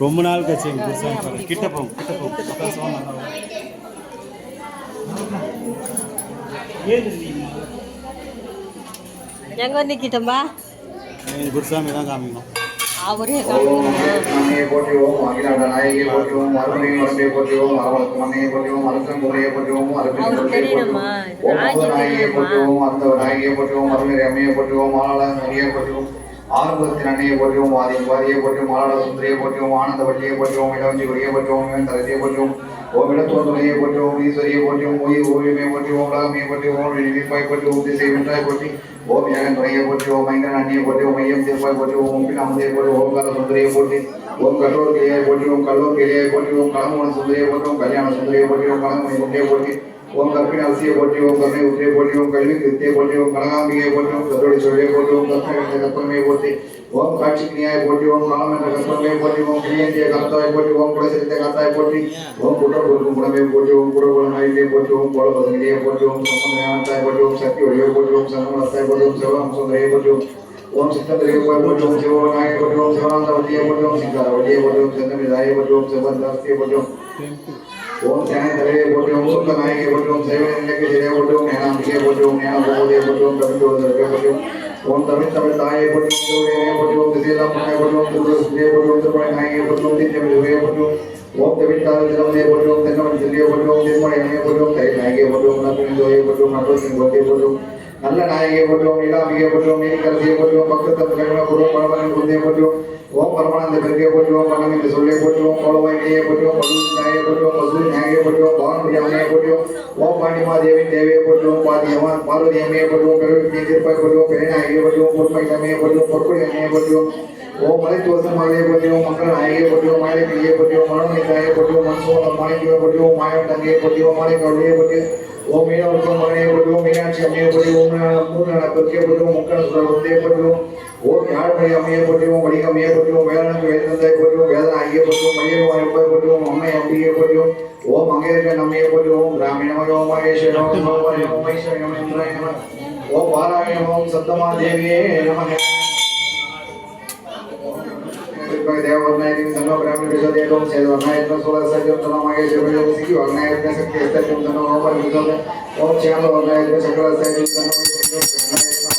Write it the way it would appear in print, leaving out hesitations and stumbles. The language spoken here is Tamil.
ரொம்ப நாள் கட்சி கிட்டப்போம் எங்க வந்து கிட்டம்பா குருசாமி தான் காமிக்கணும். அவரே போற்றுவோம் அகிலாண்ட நாயகியை போற்றுவோம் மறுபடியும் மரபை போற்றுவோம் அரவணக்கு மண்ணையை போற்றுவோம் அரசன் குமரையை போற்றுவோம் நாயகியை போற்றுவோம் அந்த நாயகியை போற்றுவோம் மறுநீரை அம்மையை போற்றுவோம் மாலாள நரியை போற்றுவோம் ஆறுபத்தின் அன்னையை போற்றுவோம் வாதியை போற்றுவோம் மாலாள சுந்தரியை போற்றுவோம் ஆனந்த வட்டியை போற்றுவோம் இளவஞ்சி கொடியை போற்றுவோம் தரசியை போற்றுவோம் ஓம் இடத்தோன்றையை போற்றுவோம் ஈஸ்வரியை போற்றுவோம் ஓய்வுமையை போற்றுவோம் உலகமையை போற்றுவோம் விழிப்பாய் போற்றுவோம் திசை வென்றாய் போற்றி ஓம் ஏகன் துணையை போற்றுவோம் மைந்தன் அண்ணியை போற்றுவோம் மையம் தீர்ப்பாய் போற்றுவோம் ஓம்பின் அமுதையை போற்றுவோம் ஓம்கார சுந்தரியை போற்றி ஓம் கல்லூர் கிளியை போற்றுவோம் கல்லூர் கிளியை போற்றுவோம் கலமோன சுந்தரியை போற்றுவோம் கல்யாண சுந்தரியை போற்றுவோம் கலமணி முட்டையை போற்றி ஓம் கற்பின் அவசியை போற்றுவோம் கருணை உத்தியை போற்றுவோம் கல்வி வித்தியை போற்றுவோம் கனகாம்பிகையை போற்றுவோம் கத்தோடி சொல்லியை போற்றுவோம் கற்பனையை போற்றி ஓம் காட்சி கிணியாய் போற்றுவோம் காலம் என்ற கற்பனையை போற்றுவோம் கிளியந்திய கலத்தாய் போற்றுவோம் குலை சிரித்த காத்தாய் போற்றி ஓம் குற்றம் கொடுக்கும் குணமை போற்றுவோம் குடகுல நைவியை போற்றுவோம் கோல பதனியை போற்றுவோம் சம்பந்தாய் போற்றுவோம் சக்தி வடிவை போற்றுவோம் சங்கமலத்தாய் போற்றுவோம் சிவராம் சுந்தரியை போற்றுவோம் ஓம் சித்தந்திரியை போற்றுவோம் சிவநாயகை போற்றுவோம் சிவனாந்த வட்டியை போற்றுவோம் சிங்கார வட்டியை போற்றுவோம் செந்தமிதாயை போற்றுவோம் சிவந்தாஸ்தியை போற்றுவோம் ஓம் சேனை தலையை போற்றுவோம் சுத்த நாயகை போற்றுவோம் சைவநிலைக்கு சிலையை போற்றுவோம் ஞானாம்பிகையை போற்றுவோம் ஞான போதையை போற்றுவோம் தமிழ்வதற்கை போற்றுவோம் ஓம் தமிழ் தாயை போற்றுவோம் திருவுடையை போற்றுவோம் திசையெல்லாம் பொண்ணை போற்றுவோம் திருவுடைய போற்றுவோம் திருமலை நாயகை போற்றுவோம் தீர்த்தமிழ் உரையை போற்றுவோம் ஓம் தமிழ் தாய் திரவதையை போற்றுவோம் தென்னமன் செல்லியை போற்றுவோம் திருமலை அணையை போற்றுவோம் கை நாயகியை போற்றுவோம் நப்பின் தோயை போற்றுவோம் நட்பத்தின் கோட்டையை போற்றுவோம் நல்ல நாயகியை போற்றுவோம் நீலாம்பிகையை போற்றுவோம் நீதிக்கரசியை போற்றுவோம் பக்கத்தம் கருணை போற்றுவோம் பரமனின் குந்தையை போற்றுவோம் ஓம் பரமானந்த பெருகையை போற்றுவோம் பணம் என்று சொல்லியை போற்றுவோம் கோலவாயினியை போற்றுவோம் மசூரி நாயை போற்றுவோம் மசூரி நாயகியை போற்றுவோம் பவானி அம்மையை போற்றுவோம் ஓம் பாண்டிமாதேவி தேவியை போற்றுவோம் பார்வதி அம்மையை போற்றுவோம் பெருவினை தீர்ப்பாய் போற்றுவோம் பெருநாயகியை போற்றுவோம் பொறுமை அம்மையை போற்றுவோம் பொற்கொடி அம்மையை போற்றுவோம் ஓம் மலை தோசம் மலையை போற்றுவோம் மக்கள் நாயகியை போற்றுவோம் மலை கிளியை போற்றுவோம் மனோனை தாயை போற்றுவோம் மன்சோகம் மாணிக்கியை போற்றுவோம் மாயம் தங்கையை போற்றுவோம் மாலை கவலையை போற்று ஓம் மீனவருக்கும் மகனையை போற்றுவோம் மீனாட்சி அம்மையை போற்றுவோம் மூணு பெருக்கையை போற்றுவோம் முக்கண சுடர் உந்தையை போற்றுவோம் ஓம் யாழ்மொழி அம்மையை போற்றுவோம் வடிக அம்மையை போற்றுவோம் வேதனுக்கு வேதந்தாய் போற்றுவோம் வேதன ஐயை போற்றுவோம் மையகுமார் எப்பை போற்றுவோம் அம்மை அம்பிகையை போற்றுவோம் ஓம் அங்கேற்கன் அம்மையை போற்றுவோம் கிராமிணமய ஓம் மகேஸ்வரம் ஓம் மைஸ்வரி நம இந்திராய நம ஓம் வாராய ஓம் சத்தமா தேவியே நம देववर्णायकं तन्नो ब्राह्मण विजोदेवं सेदवर्णायकं सोलसज्जं तन्नो महेश्वरं सिद्धि वर्णायकं शक्ति सज्जं तन्नो ओम विजोदे ओम श्याम वर्णायकं शकलसज्जं तन्नो